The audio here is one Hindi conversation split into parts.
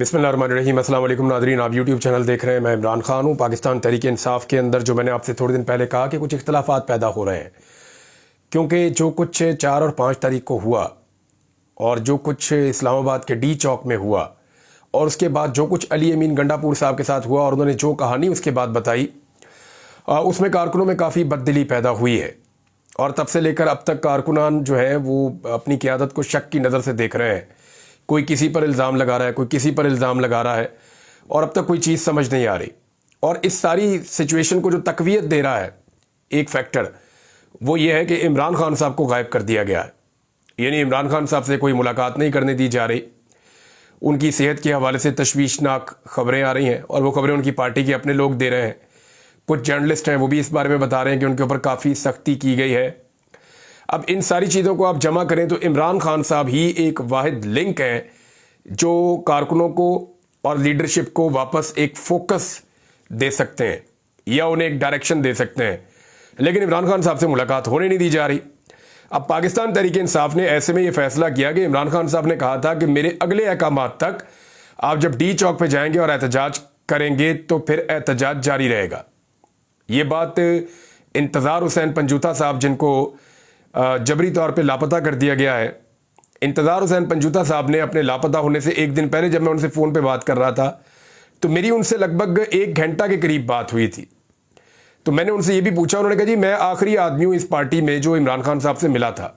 बिस्मिल्लाहिर्रहमानिर्रहीम। अस्सलाम वालेकुम नाज़रीन, आप यूट्यूब चैनल देख रहे हैं। मैं इमरान खान हूँ। पाकिस्तान तहरीक इंसाफ के अंदर जो मैंने आपसे थोड़े दिन पहले कहा कि कुछ इख्तलाफात पैदा हो रहे हैं, क्योंकि जो कुछ 4 और 5 तारीख को हुआ और जो कुछ इस्लामाबाद के डी चौक में हुआ और उसके बाद जो कुछ अली अमीन गंडापुर साहब के साथ हुआ और उन्होंने जो कहानी उसके बाद बताई, उसमें कारकुनों में काफ़ी बददिली पैदा हुई है और तब से लेकर अब तक कारकुनान जो है वो अपनी क़यादत को शक की नज़र से देख रहे हैं। कोई किसी पर इल्ज़ाम लगा रहा है, कोई किसी पर इल्ज़ाम लगा रहा है और अब तक कोई चीज़ समझ नहीं आ रही। और इस सारी सिचुएशन को जो तक़वियत दे रहा है एक फैक्टर, वो ये है कि इमरान खान साहब को गायब कर दिया गया है। यानी इमरान खान साहब से कोई मुलाकात नहीं करने दी जा रही। उनकी सेहत के हवाले से तशवीशनाक खबरें आ रही हैं और वो खबरें उनकी पार्टी के अपने लोग दे रहे हैं। कुछ जर्नलिस्ट हैं वो भी इस बारे में बता रहे हैं कि उनके ऊपर काफ़ी सख्ती की गई है। अब इन सारी चीज़ों को आप जमा करें तो इमरान खान साहब ही एक वाहिद लिंक है जो कारकुनों को और लीडरशिप को वापस एक फोकस दे सकते हैं या उन्हें एक डायरेक्शन दे सकते हैं। लेकिन इमरान खान साहब से मुलाकात होने नहीं दी जा रही। अब पाकिस्तान तहरीक इंसाफ ने ऐसे में ये फैसला किया कि इमरान खान साहब ने कहा था कि मेरे अगले अहकामात तक आप जब डी चौक पे जाएंगे और एहतजाज करेंगे तो फिर एहतजाज जारी रहेगा। ये बात इंतज़ार हुसैन पंजूता साहब, जिनको जबरी तौर पे लापता कर दिया गया है, इंतज़ार हुसैन पंजूता साहब ने अपने लापता होने से एक दिन पहले जब मैं उनसे फ़ोन पे बात कर रहा था तो मेरी उनसे लगभग 1 घंटा के करीब बात हुई थी। तो मैंने उनसे ये भी पूछा, उन्होंने कहा जी मैं आखिरी आदमी हूँ इस पार्टी में जो इमरान खान साहब से मिला था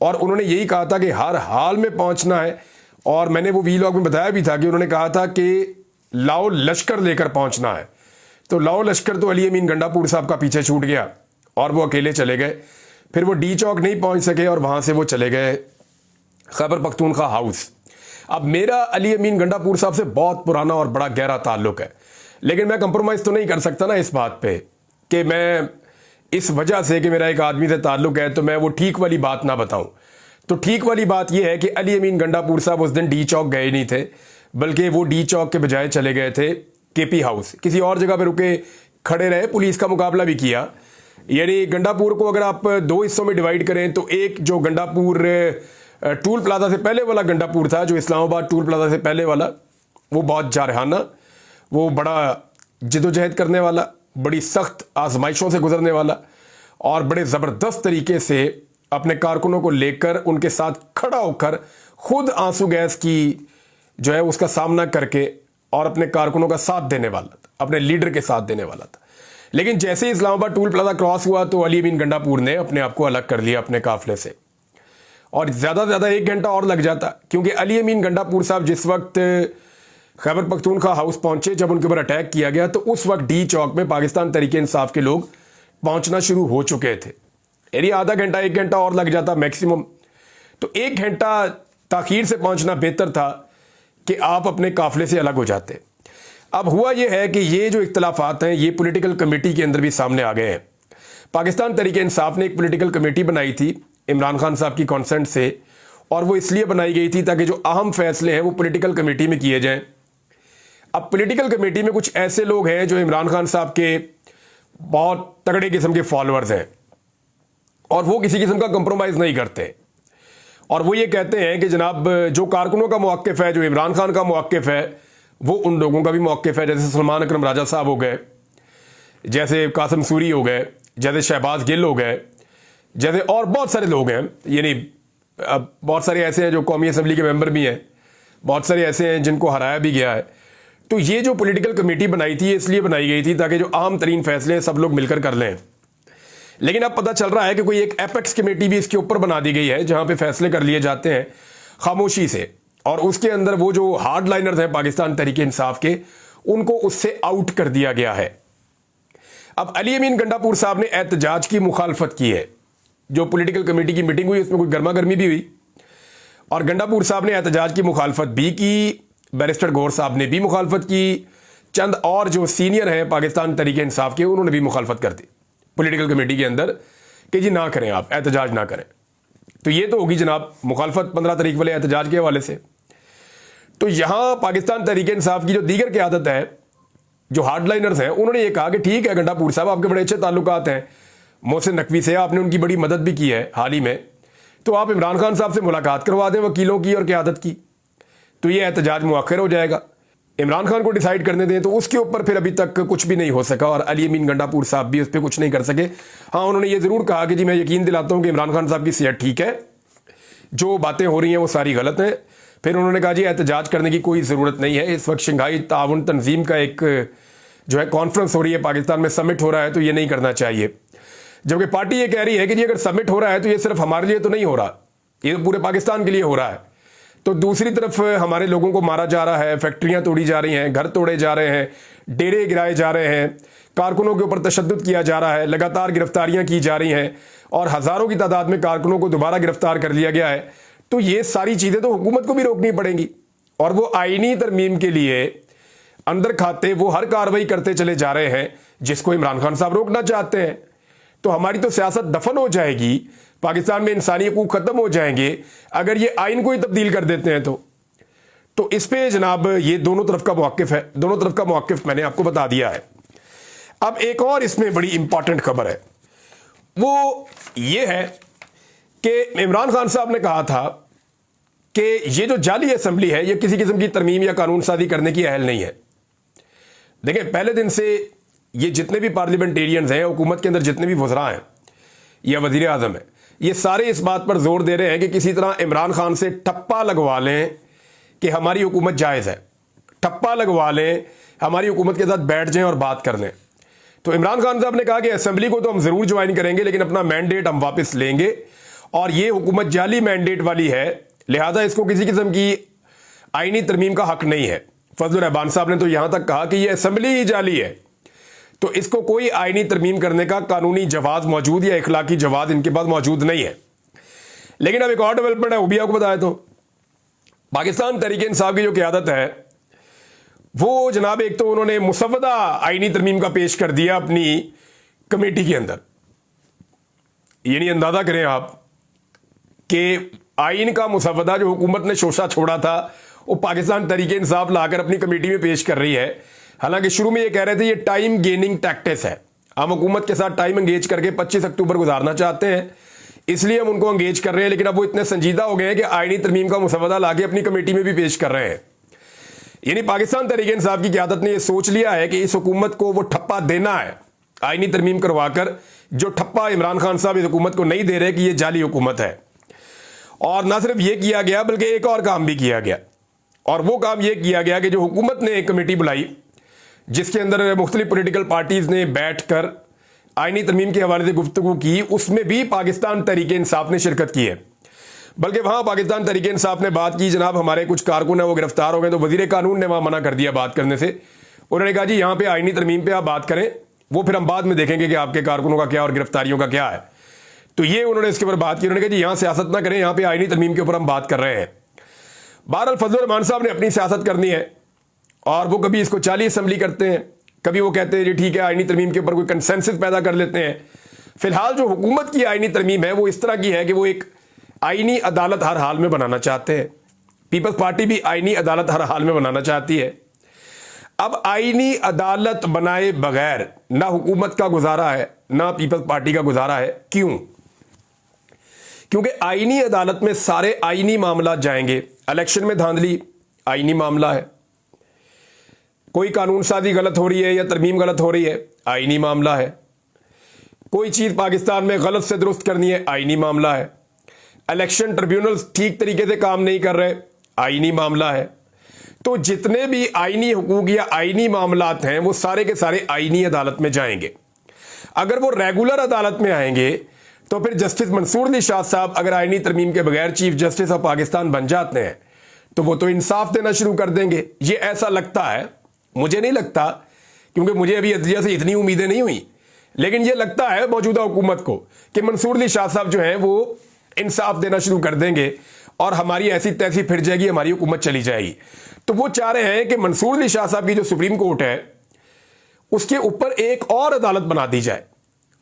और उन्होंने यही कहा था कि हर हाल में पहुँचना है। और मैंने वो वीलॉग में बताया भी था कि उन्होंने कहा था कि लाओ लश्कर लेकर पहुँचना है। तो लाओ लश्कर तो अली अमीन गंडापुर साहब का पीछे छूट गया और वो अकेले चले गए। फिर वो डी चौक नहीं पहुंच सके और वहां से वो चले गए खैबर पख्तूनख्वा हाउस। अब मेरा अली अमीन गंडापुर साहब से बहुत पुराना और बड़ा गहरा ताल्लुक है, लेकिन मैं कंप्रोमाइज़ तो नहीं कर सकता ना इस बात पे कि मैं इस वजह से कि मेरा एक आदमी से ताल्लुक है तो मैं वो ठीक वाली बात ना बताऊं। तो ठीक वाली बात यह है कि अली अमीन गंडापुर साहब उस दिन डी चौक गए नहीं थे, बल्कि वो डी चौक के बजाय चले गए थे केपी हाउस। किसी और जगह पर रुके खड़े रहे, पुलिस का मुकाबला भी किया। यानी गंडापुर को अगर आप 2 हिस्सों में डिवाइड करें तो एक जो गंडापुर टूल प्लाजा से पहले वाला गंडापुर था, जो इस्लामाबाद टूल प्लाजा से पहले वाला, वो बहुत जारहाना, वो बड़ा जिदोजहद करने वाला, बड़ी सख्त आजमाइशों से गुजरने वाला और बड़े ज़बरदस्त तरीके से अपने कारकुनों को लेकर उनके साथ खड़ा होकर खुद आंसू गैस की जो है उसका सामना करके और अपने कारकुनों का साथ देने वाला था, अपने लीडर के साथ देने वाला था। लेकिन जैसे ही इस्लामाबाद टूल प्लाजा क्रॉस हुआ तो अली अमीन गंडापुर ने अपने आप को अलग कर लिया अपने काफिले से और ज़्यादा से ज़्यादा 1 घंटा और लग जाता, क्योंकि अली अमीन गंडापुर साहब जिस वक्त खैबर पख्तूनख्वा हाउस पहुंचे, जब उनके ऊपर अटैक किया गया तो उस वक्त डी चौक में पाकिस्तान तहरीक इंसाफ के लोग पहुंचना शुरू हो चुके थे। यानी आधा घंटा 1 घंटा और लग जाता मैक्सिमम। तो 1 घंटा ताखीर से पहुंचना बेहतर था कि आप अपने काफिले से अलग हो जाते। अब हुआ यह है कि ये जो इख्तलाफात हैं ये पॉलिटिकल कमेटी के अंदर भी सामने आ गए हैं। पाकिस्तान तहरीक इंसाफ ने एक पॉलिटिकल कमेटी बनाई थी इमरान खान साहब की कॉन्सेंट से, और वो इसलिए बनाई गई थी ताकि जो अहम फैसले हैं वो पॉलिटिकल कमेटी में किए जाएं। अब पॉलिटिकल कमेटी में कुछ ऐसे लोग हैं जो इमरान खान साहब के बहुत तगड़े किस्म के फॉलोअर्स हैं और वो किसी किस्म का कंप्रोमाइज़ नहीं करते और वो ये कहते हैं कि जनाब जो कारकुनों का मौक़िफ़ है, जो इमरान खान का मौक़िफ़ है, वो उन लोगों का भी मौक़िफ़ है। जैसे सलमान अकरम राजा साहब हो गए, जैसे कासिम सूरी हो गए, जैसे शहबाज गिल हो गए, जैसे और बहुत सारे लोग हैं। यानी बहुत सारे ऐसे हैं जो कौमी असम्बली के मेंबर भी हैं, बहुत सारे ऐसे हैं जिनको हराया भी गया है। तो ये जो पॉलिटिकल कमेटी बनाई थी इसलिए बनाई गई थी ताकि जो अहम तरीन फैसले सब लोग मिलकर कर लें। लेकिन अब पता चल रहा है कि कोई एक एपेक्स कमेटी भी इसके ऊपर बना दी गई है जहाँ पर फैसले कर लिए जाते हैं खामोशी से, और उसके अंदर वो जो हार्ड लाइनर्स हैं पाकिस्तान तहरीक इंसाफ के, उनको उससे आउट कर दिया गया है। अब अली अमीन गंडापुर साहब ने एहतजाज की मुखालफत की है। जो पॉलिटिकल कमेटी की मीटिंग हुई उसमें कोई गर्मा गर्मी भी हुई और गंडापुर साहब ने एहतजाज की मुखालफत भी की, बैरिस्टर गौर साहब ने भी मुखालफत की, चंद और जो सीनियर हैं पाकिस्तान तहरीक इंसाफ के उन्होंने भी मुखालफत कर दी पॉलिटिकल कमेटी के अंदर कि जी ना करें, आप एहतजाज ना करें। तो ये तो होगी जनाब मुखालफत 15 तारीख वाले एहतजाज के हवाले से। तो यहां पाकिस्तान तहरीक इंसाफ की जो दीगर क़यादत है, जो हार्डलाइनर्स हैं, उन्होंने ये कहा कि ठीक है गंडापुर साहब आपके बड़े अच्छे ताल्लुकात हैं मोहसिन नकवी से, आपने उनकी बड़ी मदद भी की है हाल ही में, तो आप इमरान खान साहब से मुलाकात करवा दें वकीलों की और क़यादत की, तो ये एहतजाज मुअख्खर हो जाएगा। इमरान खान को डिसाइड करने दें तो उसके ऊपर फिर अभी तक कुछ भी नहीं हो सका और अली अमीन गंडापुर साहब भी उस पर कुछ नहीं कर सके। हाँ, उन्होंने ये ज़रूर कहा कि जी मैं यकीन दिलाता हूँ कि इमरान खान साहब की सेहत ठीक है, जो बातें हो रही हैं वो सारी गलत हैं। फिर उन्होंने कहा जी एहतजाज करने की कोई ज़रूरत नहीं है, इस वक्त शंघाई ताउन तंजीम का एक जो है कॉन्फ्रेंस हो रही है पाकिस्तान में, समिट हो रहा है, तो ये नहीं करना चाहिए। जबकि पार्टी ये कह रही है कि जी अगर समिट हो रहा है तो ये सिर्फ हमारे लिए तो नहीं हो रहा, ये तो पूरे पाकिस्तान के लिए हो रहा है। तो दूसरी तरफ हमारे लोगों को मारा जा रहा है, फैक्ट्रियां तोड़ी जा रही हैं, घर तोड़े जा रहे हैं, डेरे गिराए जा रहे हैं, कारकुनों के ऊपर तशद्दुद किया जा रहा है, लगातार गिरफ्तारियां की जा रही हैं और हज़ारों की तादाद में कारकुनों को दोबारा गिरफ्तार कर लिया गया है। तो ये सारी चीज़ें तो हुकूमत को भी रोकनी पड़ेंगी और वो आईनी तरमीम के लिए अंदर खाते वो हर कार्रवाई करते चले जा रहे हैं जिसको इमरान खान साहब रोकना चाहते हैं। तो हमारी तो सियासत दफन हो जाएगी, पाकिस्तान में इंसानी हकूक खत्म हो जाएंगे अगर ये आइन को ही तब्दील कर देते हैं। तो इस पे जनाब ये दोनों तरफ का मौक़िफ़ है, दोनों तरफ का मौक़िफ़ मैंने आपको बता दिया है। अब एक और इसमें बड़ी इंपॉर्टेंट खबर है, वो ये है कि इमरान खान साहब ने कहा था कि ये जो जाली असेंबली है ये किसी किस्म की तरमीम या कानून साजी करने की अहल नहीं है। देखें, पहले दिन से ये जितने भी पार्लियामेंटेरियंस हैं, हुकूमत के अंदर जितने भी वज़रा हैं या वज़ीर आज़म है, ये सारे इस बात पर जोर दे रहे हैं कि किसी तरह इमरान खान से ठप्पा लगवा लें कि हमारी हुकूमत जायज़ है, ठप्पा लगवा लें, हमारी हुकूमत के साथ बैठ जाएं और बात कर लें। तो इमरान खान साहब ने कहा कि असेंबली को तो हम ज़रूर ज्वाइन करेंगे लेकिन अपना मैंडेट हम वापस लेंगे और ये हुकूमत जाली मैंडेट वाली है, लिहाजा इसको किसी किस्म की आईनी तरमीम का हक नहीं है। फजल रहमान साहब ने तो यहां तक कहा कि ये असेंबली ही जाली है, तो इसको कोई आईनी तरमीम करने का कानूनी जवाज मौजूद या इखलाकी जवाज इनके पास मौजूद नहीं है। लेकिन अब एक और डेवलपमेंट है, वो भी आपको बताया। तो पाकिस्तान तहरीक इंसाफ की जो क़यादत है वो जनाब, एक तो उन्होंने मुसव्वदा आईनी तरमीम का पेश कर दिया अपनी कमेटी के अंदर। यानी अंदाजा करें आप कि आइन का मुसव्वदा जो हुकूमत ने शोशा छोड़ा था वो पाकिस्तान तहरीक इंसाफ लाकर अपनी कमेटी में पेश कर रही है। हालांकि शुरू में ये कह रहे थे ये टाइम गेनिंग टैक्टिस है, हम हुकूमत के साथ टाइम एंगेज करके 25 अक्टूबर गुजारना चाहते हैं, इसलिए हम उनको एंगेज कर रहे हैं। लेकिन अब वो इतने संजीदा हो गए हैं कि आईनी तरमीम का मुसव्वदा लाके अपनी कमेटी में भी पेश कर रहे हैं। यानी पाकिस्तान तहरीक इंसाफ की क़यादत ने यह सोच लिया है कि इस हुकूमत को वो ठप्पा देना है आईनी तरमीम करवाकर, जो ठप्पा इमरान खान साहब इस हुकूमत को नहीं दे रहे कि ये जाली हुकूमत है। और ना सिर्फ ये किया गया बल्कि एक और काम भी किया गया, और वो काम ये किया गया कि जो हुकूमत ने एक कमेटी बुलाई जिसके अंदर मुख्तलिफ पोलिटिकल पार्टीज ने बैठ कर आईनी तरमीम के हवाले से गुफ्तगू की, उसमें भी पाकिस्तान तहरीक इंसाफ ने शिरकत की है। बल्कि वहां पाकिस्तान तहरीक इंसाफ ने बात की, जनाब हमारे कुछ कारकुन है वो गिरफ्तार हो गए, तो वजीर कानून ने वहां मना कर दिया बात करने से। उन्होंने कहा जी यहाँ पे आईनी तरमीम पे आप बात करें, वो फिर हम बाद में देखेंगे कि आपके कारकुनों का क्या और गिरफ्तारियों का क्या है। तो ये उन्होंने इसके ऊपर बात की। उन्होंने कहा जी यहाँ सियासत ना करें, यहाँ पे आईनी तरमीम के ऊपर हम बात कर रहे हैं। बहरहाल फजल रहमान साहब ने अपनी सियासत करनी है और वो कभी इसको 40 असेंबली करते हैं, कभी वो कहते हैं जी ठीक है आईनी तरमीम के ऊपर कोई कंसेंसस पैदा कर लेते हैं। फिलहाल जो हुकूमत की आईनी तरमीम है वो इस तरह की है कि वो एक आईनी अदालत हर हाल में बनाना चाहते हैं। पीपल्स पार्टी भी आईनी अदालत हर हाल में बनाना चाहती है। अब आईनी अदालत बनाए बगैर ना हुकूमत का गुजारा है ना पीपल्स पार्टी का गुजारा है। क्यों? क्योंकि आईनी अदालत में सारे आईनी मामला जाएंगे। इलेक्शन में धांधली आईनी मामला है, कोई कानून साजी गलत हो रही है या तरमीम गलत हो रही है, आईनी मामला है, कोई चीज पाकिस्तान में गलत से दुरुस्त करनी है, आईनी मामला है, इलेक्शन ट्रिब्यूनल्स ठीक तरीके से काम नहीं कर रहे, आईनी मामला है। तो जितने भी आईनी हुकूक या आईनी मामलात हैं वो सारे के सारे आईनी अदालत में जाएंगे। अगर वो रेगुलर अदालत में आएंगे तो फिर जस्टिस मंसूर अली शाह साहब अगर आईनी तरमीम के बगैर चीफ जस्टिस ऑफ पाकिस्तान बन जाते हैं तो वो तो इंसाफ देना शुरू कर देंगे। ये ऐसा लगता है, मुझे नहीं लगता क्योंकि मुझे अभी अदलिया से इतनी उम्मीदें नहीं हुई, लेकिन ये लगता है मौजूदा हुकूमत को कि मंसूर अली शाह साहब जो हैं वो इंसाफ देना शुरू कर देंगे और हमारी ऐसी तैसी फिर जाएगी, हमारी हुकूमत चली जाएगी। तो वो चाह रहे हैं कि मंसूर अली शाह साहब की जो सुप्रीम कोर्ट है उसके ऊपर एक और अदालत बना दी जाए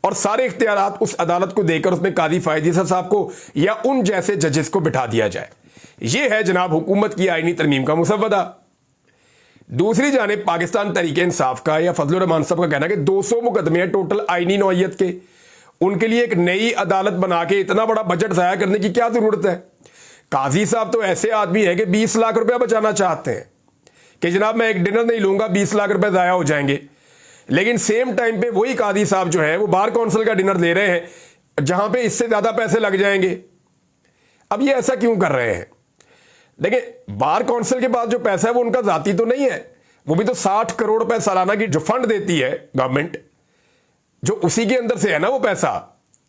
और सारे इख्तियारात उस अदालत को देकर उसमें कादी फायद ईसा साहब को या उन जैसे जजेस को बिठा दिया जाए। यह है जनाब हुकूमत की आईनी तरमीम का मुसव्वदा। दूसरी जानिब पाकिस्तान तहरीक इंसाफ का या फजल रहमान साहब का कहना कि 200 मुकदमे हैं टोटल आईनी नौइयत के, उनके लिए एक नई अदालत बना के इतना बड़ा बजट जाया करने की क्या जरूरत है। काजी साहब तो ऐसे आदमी है कि 20 लाख रुपया बचाना चाहते हैं कि जनाब मैं एक डिनर नहीं लूंगा, 20 लाख रुपए जाया हो जाएंगे। लेकिन सेम टाइम पे वही काजी साहब जो है वो बार काउंसिल का डिनर ले रहे हैं जहां पे इससे ज्यादा पैसे लग जाएंगे। अब ये ऐसा क्यों कर रहे हैं? देखिए, बार काउंसिल के पास जो पैसा है वो उनका जाती तो नहीं है, वो भी तो 60 करोड़ रुपए सालाना की जो फंड देती है गवर्नमेंट, जो उसी के अंदर से है ना वो पैसा,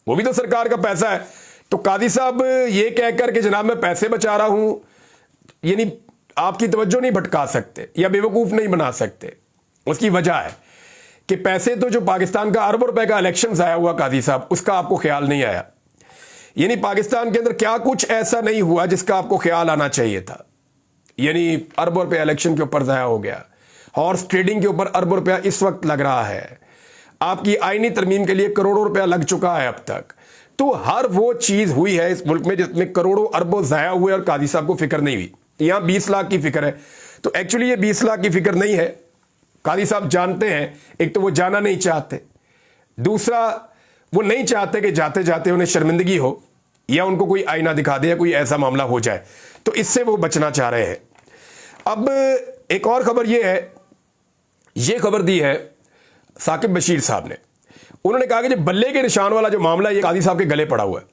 वो भी तो सरकार का पैसा है। तो काजी साहब ये कहकर कि जनाब मैं पैसे बचा रहा हूं, यानी आपकी तवज्जो नहीं भटका सकते या बेवकूफ नहीं बना सकते। उसकी वजह है कि पैसे तो जो पाकिस्तान का अरबों रुपए का इलेक्शन आया हुआ काजी साहब, उसका आपको ख्याल नहीं आया। यानी पाकिस्तान के अंदर क्या कुछ ऐसा नहीं हुआ जिसका आपको ख्याल आना चाहिए था। यानी अरबों रुपया इलेक्शन के ऊपर जाया हो गया, हॉर्स ट्रेडिंग के ऊपर अरबों रुपया इस वक्त लग रहा है, आपकी आईनी तरमीम के लिए करोड़ों रुपया लग चुका है अब तक। तो हर वो चीज हुई है इस मुल्क में जिसमें करोड़ों अरबों जाया हुए और काजी साहब को फिक्र नहीं हुई। यहां 20 लाख की फिक्र है, तो एक्चुअली ये 20 लाख की फिक्र नहीं है। काजी साहब जानते हैं, एक तो वो जाना नहीं चाहते, दूसरा वो नहीं चाहते कि जाते जाते उन्हें शर्मिंदगी हो या उनको कोई आईना दिखा दे या कोई ऐसा मामला हो जाए, तो इससे वो बचना चाह रहे हैं। अब एक और खबर ये है, ये खबर दी है साकिब बशीर साहब ने। उन्होंने कहा कि जो बल्ले के निशान वाला जो मामला है ये काजी साहब के गले पड़ा हुआ है।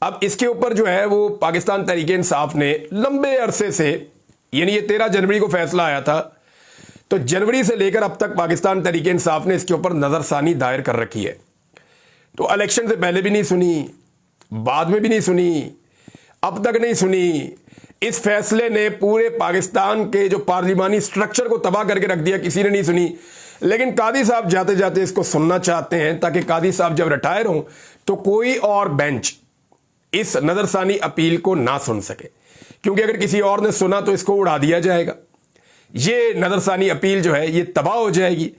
अब इसके ऊपर जो है वो पाकिस्तान तहरीक इंसाफ ने लंबे अरसे से, यानी ये 13 जनवरी को फैसला आया था, तो जनवरी से लेकर अब तक पाकिस्तान तहरीक इंसाफ ने इसके ऊपर नजरसानी दायर कर रखी है। तो इलेक्शन से पहले भी नहीं सुनी, बाद में भी नहीं सुनी, अब तक नहीं सुनी। इस फैसले ने पूरे पाकिस्तान के जो पार्लिमानी स्ट्रक्चर को तबाह करके रख दिया, किसी ने नहीं सुनी। लेकिन कादी साहब जाते जाते इसको सुनना चाहते हैं ताकि कादी साहब जब रिटायर हों तो कोई और बेंच इस नजरसानी अपील को ना सुन सके, क्योंकि अगर किसी और ने सुना तो इसको उड़ा दिया जाएगा। ये नजरसानी अपील जो है ये तबाह हो जाएगी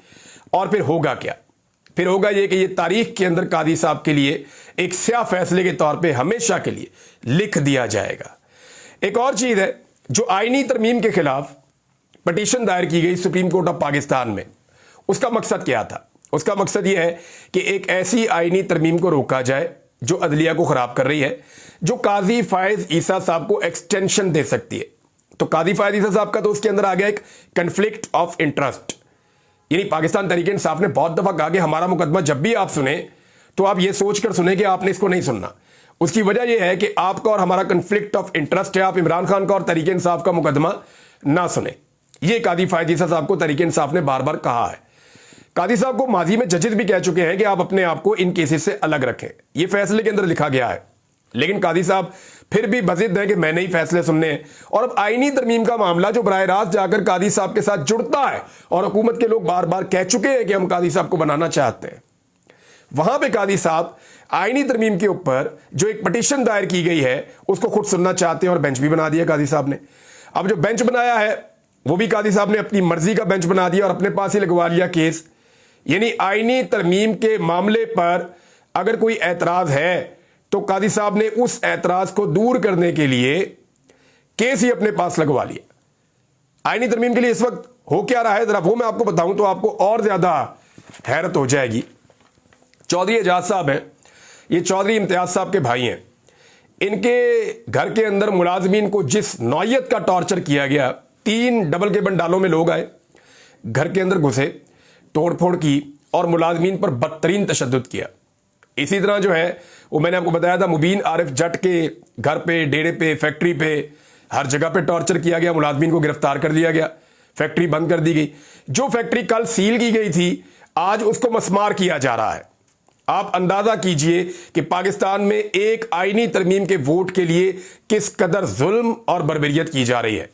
और फिर होगा क्या? फिर होगा ये कि ये तारीख के अंदर कादी साहब के लिए एक स्याह फैसले के तौर पे हमेशा के लिए लिख दिया जाएगा। एक और चीज है, जो आईनी तरमीम के खिलाफ पिटीशन दायर की गई सुप्रीम कोर्ट ऑफ पाकिस्तान में, उसका मकसद क्या था? उसका मकसद यह है कि एक ऐसी आईनी तरमीम को रोका जाए जो अदलिया को खराब कर रही है, जो काजी फायज ईसा साहब को एक्सटेंशन दे सकती है। तो काजी फायज ईसा साहब का तो उसके अंदर आ गया एक कंफ्लिक्ट ऑफ इंटरेस्ट। यानी पाकिस्तान तहरीक इंसाफ ने बहुत दफा कहा कि हमारा मुकदमा जब भी आप सुने तो आप ये सोचकर सुने कि आपने इसको नहीं सुनना। उसकी वजह यह है कि आपका और हमारा कंफ्लिक्ट ऑफ इंटरेस्ट है, आप इमरान खान का और तहरीक इंसाफ का मुकदमा ना सुने। ये काजी फायज ईसा साहब को तहरीक इंसाफ ने बार बार कहा है। कादी साहब को माजी में जजेस भी कह चुके हैं कि आप अपने आप को इन केसेस से अलग रखें, ये फैसले के अंदर लिखा गया है। लेकिन कादी साहब फिर भी बजिद है कि मैंने ही फैसले सुनने हैं। और अब आईनी तरमीम का मामला जो बराह रास्त जाकर कादी साहब के साथ जुड़ता है, और हुकूमत के लोग बार बार कह चुके हैं कि हम कादी साहब को बनाना चाहते हैं, वहां पे कादी साहब आईनी तरमीम के ऊपर जो एक पिटीशन दायर की गई है उसको खुद सुनना चाहते हैं और बेंच भी बना दिया कादी साहब ने। अब जो बेंच बनाया है वो भी कादी साहब ने अपनी मर्जी का बेंच बना दिया और अपने पास ही लगवा लिया केस। यानी आईनी तरमीम के मामले पर अगर कोई एतराज है तो कादी साहब ने उस एतराज को दूर करने के लिए केस ही अपने पास लगवा लिया। आईनी तरमीम के लिए इस वक्त हो क्या रहा है जरा वो मैं आपको बताऊं तो आपको और ज्यादा हैरत हो जाएगी। चौधरी एजाज साहब हैं, ये चौधरी इम्तियाज साहब के भाई हैं। इनके घर के अंदर मुलाजमीन को जिस नौयत का टॉर्चर किया गया, 3 डबल केबन डालों में लोग आए, घर के अंदर घुसे, तोड़फोड़ की और मुलाजमीन पर बदतरीन तशद्दुद किया। इसी तरह जो है वो मैंने आपको बताया था, मुबीन आरिफ जट के घर पे, डेरे पे, फैक्ट्री पे, हर जगह पे टॉर्चर किया गया, मुलाजमीन को गिरफ्तार कर लिया गया, फैक्ट्री बंद कर दी गई। जो फैक्ट्री कल सील की गई थी आज उसको मस्मार किया जा रहा है। आप अंदाजा कीजिए कि पाकिस्तान में एक आईनी तरमीम के वोट के लिए किस कदर जुल्म और बर्बरियत की जा रही है।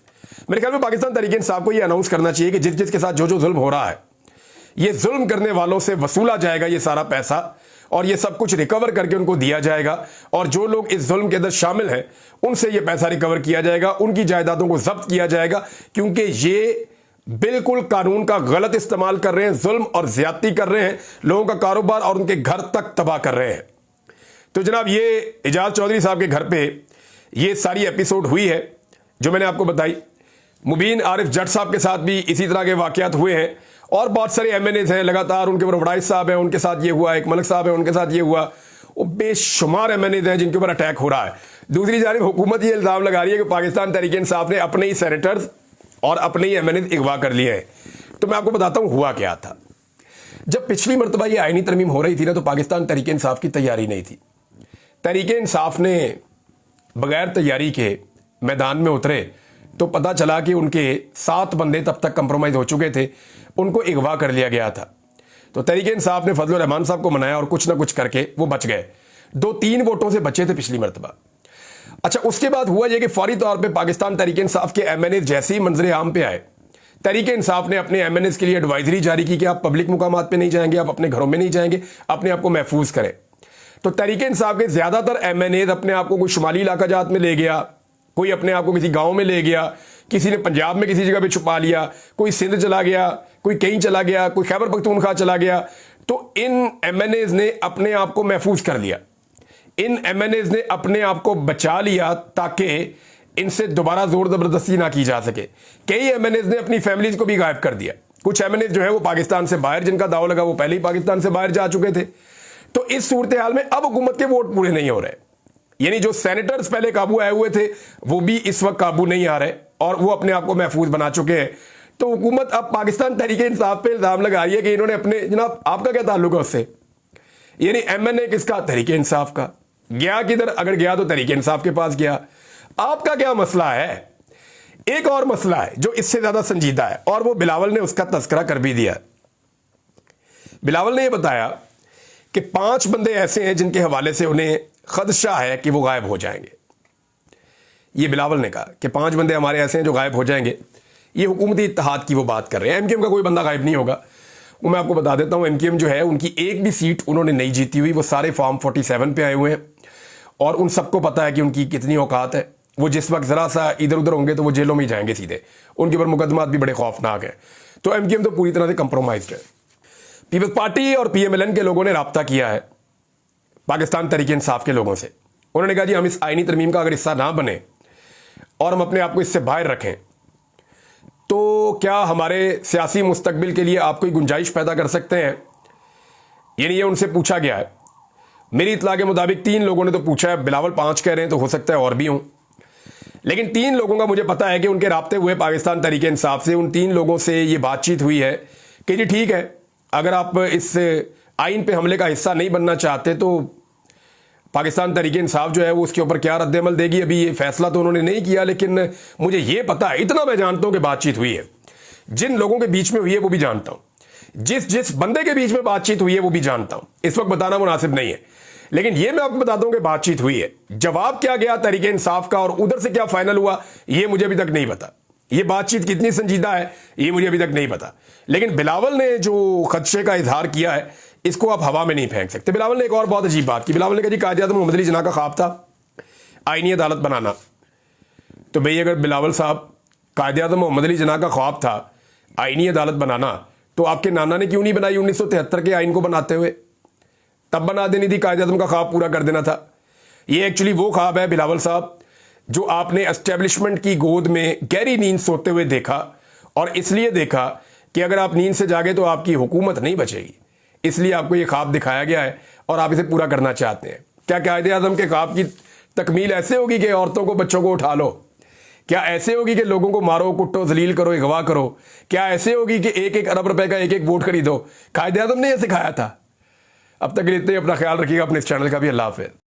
मेरे ख्याल में पाकिस्तान तहरीक इंसाफ को यह अनाउंस करना चाहिए कि जिस जिसके साथ जो जो जुल्म हो रहा है, ये जुल्म करने वालों से वसूला जाएगा ये सारा पैसा, और ये सब कुछ रिकवर करके उनको दिया जाएगा, और जो लोग इस जुल्म के अंदर शामिल हैं उनसे ये पैसा रिकवर किया जाएगा, उनकी जायदादों को जब्त किया जाएगा, क्योंकि ये बिल्कुल कानून का गलत इस्तेमाल कर रहे हैं, जुल्म और ज्यादती कर रहे हैं, लोगों का कारोबार और उनके घर तक तबाह कर रहे हैं। तो जनाब ये एजाज चौधरी साहब के घर पे ये सारी एपिसोड हुई है जो मैंने आपको बताई। मुबीन आरिफ जट साहब के साथ भी इसी तरह के वाकयात हुए हैं, और बहुत सारे एमएनएज हैं लगातार, उनके ऊपर वड़ाइश साहब हैं उनके साथ ये हुआ, एक मलिक साहब है उनके साथ ये हुआ, वो बेशुमार एमएनएज हैं जिनके ऊपर अटैक हो रहा है। दूसरी जानिब हुकूमत ये इल्जाम लगा रही है कि पाकिस्तान तहरीक इंसाफ ने अपने ही सेनेटर्स और अपने ही एमएनएज अगवा कर लिए हैं। तो मैं आपको बताता हूं हुआ क्या था। जब पिछली मरतबा ये आईनी तरमीम हो रही थी ना, तो पाकिस्तान तहरीक इंसाफ की तैयारी नहीं थी। तहरीक इंसाफ ने बगैर तैयारी के मैदान में उतरे तो पता चला कि उनके 7 बंदे तब तक कंप्रोमाइज हो चुके थे, उनको अगवा कर लिया गया था। तो तहरीक इंसाफ ने फजलुर रहमान साहब को मनाया और कुछ ना कुछ करके वो बच गए। 2-3 वोटों से बचे थे पिछली मरतबा। अच्छा, उसके बाद हुआ यह कि फौरी तौर पे पाकिस्तान तहरीक इंसाफ के एमएनएज जैसे ही मंजरे आम पे आए, तहरीक इंसाफ ने अपने एमएनएज के लिए एडवाइजरी जारी की कि आप पब्लिक मुकामात पे नहीं जाएंगे, आप अपने घरों में नहीं जाएंगे, अपने आप को महफूज करें। तो तहरीक इंसाफ के ज्यादातर एमएनएज अपने आप को कोई शुमाली इलाका जात में ले गया, कोई अपने आप को किसी गांव में ले गया, किसी ने पंजाब में किसी जगह पे छुपा लिया, कोई सिंध चला गया, कोई कहीं चला गया, कोई खैबर पख्तूनख्वा चला गया। तो इन एमएनएज ने अपने आप को महफूज कर लिया, इन एमएनएज ने अपने आप को बचा लिया ताकि इनसे दोबारा जोर जबरदस्ती ना की जा सके। कई एमएनएज ने अपनी फैमिलीज को भी गायब कर दिया। कुछ एमएनएज जो है वो पाकिस्तान से बाहर, जिनका दाव लगा वो पहले ही पाकिस्तान से बाहर जा चुके थे। तो इस सूरत हाल में अब हुकूमत के वोट पूरे नहीं हो रहे, यानी जो सेनेटर्स पहले काबू आए हुए थे वो भी इस वक्त काबू नहीं आ रहे और वो अपने आप को महफूज बना चुके हैं। तो हुकूमत अब पाकिस्तान तहरीक इंसाफ पे इल्जाम लगा रही है कि इन्होंने अपने, जनाब आपका क्या ताल्लुक है उससे, यानी एमएनए किसका, तहरीक इंसाफ का। गया किधर, अगर गया तो तहरीक इंसाफ के पास गया। आपका क्या मसला है? एक और मसला है जो इससे ज्यादा संजीदा है और वो बिलावल ने उसका तस्करा कर भी दिया। बिलावल ने यह बताया कि 5 बंदे ऐसे हैं जिनके हवाले से उन्हें खदशा है कि वो गायब हो जाएंगे। ये बिलावल ने कहा कि 5 बंदे हमारे ऐसे हैं जो गायब हो जाएंगे। ये हुकूमती इत्तेहाद की वो बात कर रहे हैं। एमकेएम का कोई बंदा गायब नहीं होगा। वो मैं आपको बता देता हूं, एमकेएम जो है उनकी एक भी सीट उन्होंने नहीं जीती हुई। वो सारे फॉर्म 47 पे आए हुए हैं और उन सबको पता है कि उनकी कितनी औकात है। वो जिस वक्त जरा सा इधर उधर होंगे तो वो जेलों में ही जाएंगे सीधे। उनके ऊपर मुकदमात भी बड़े खौफनाक हैं। तो एमकेएम तो पूरी तरह से कंप्रोमाइज्ड है। पीपल्स पार्टी और पीएमएलएन के लोगों ने राब्ता किया है पाकिस्तान तहरीक इंसाफ के लोगों से। उन्होंने कहा जी हम इस आईनी तरमीम का अगर हिस्सा ना बने और हम अपने आप को इससे बाहर रखें तो क्या हमारे सियासी मुस्तकबिल के लिए आप कोई गुंजाइश पैदा कर सकते हैं। यानी ये उनसे पूछा गया है। मेरी इतला के मुताबिक 3 लोगों ने तो पूछा है, बिलावल 5 कह रहे हैं, तो हो सकता है और भी हों, लेकिन 3 लोगों का मुझे पता है कि उनके राब्ते हुए पाकिस्तान तहरीक इंसाफ से। उन 3 लोगों से ये बातचीत हुई है कि जी ठीक है, अगर आप इस आइन पे हमले का हिस्सा नहीं बनना चाहते तो पाकिस्तान तहरीक इंसाफ जो है वो उसके ऊपर क्या रद्द-ए-अमल देगी। अभी ये फैसला तो उन्होंने नहीं किया, लेकिन मुझे ये पता है, इतना मैं जानता हूं कि बातचीत हुई है। जिन लोगों के बीच में हुई है वो भी जानता हूं, जिस बंदे के बीच में बातचीत हुई है वो भी जानता हूं। इस वक्त बताना मुनासिब नहीं है, लेकिन ये मैं आपको बताता हूं कि बातचीत हुई है। जवाब क्या गया तहरीक इंसाफ का और उधर से क्या फाइनल हुआ ये मुझे अभी तक नहीं पता। ये बातचीत कितनी संजीदा है ये मुझे अभी तक नहीं पता, लेकिन बिलावल ने जो खदशे का इजहार किया है इसको आप हवा में नहीं फेंक सकते। बिलावल ने एक और बहुत अजीब बात की। बिलावल ने कहा जी कायद-ए-आज़म मोहम्मद अली जिन्ना का ख्वाब था आईनी अदालत बनाना। तो भाई अगर बिलावल साहब कायद-ए-आज़म मोहम्मद अली जिन्ना का ख्वाब था आईनी अदालत बनाना, तो आपके नाना ने क्यों नहीं बनाई 1973 के आइन को बनाते हुए? तब बना देनी थी, कायद-ए-आज़म का ख्वाब पूरा कर देना था। ये एक्चुअली वो ख्वाब है बिलावल साहब जो आपने एस्टेब्लिशमेंट की गोद में गहरी नींद सोते हुए देखा, और इसलिए देखा कि अगर आप नींद से जागे तो आपकी हुकूमत नहीं बचेगी, इसलिए आपको ये ख्वाब दिखाया गया है और आप इसे पूरा करना चाहते हैं। क्या कायद-ए-आज़म के ख्वाब की तकमील ऐसे होगी कि औरतों को बच्चों को उठा लो? क्या ऐसे होगी कि लोगों को मारो कुटो जलील करो अगवा करो? क्या ऐसे होगी कि 1-1 अरब रुपए का 1-1 वोट खरीदो? कायद-ए-आज़म ने यह सिखाया था। अब तक इतने अपना ख्याल रखिएगा, अपने इस चैनल का भी। अल्लाह हाफ़िज़।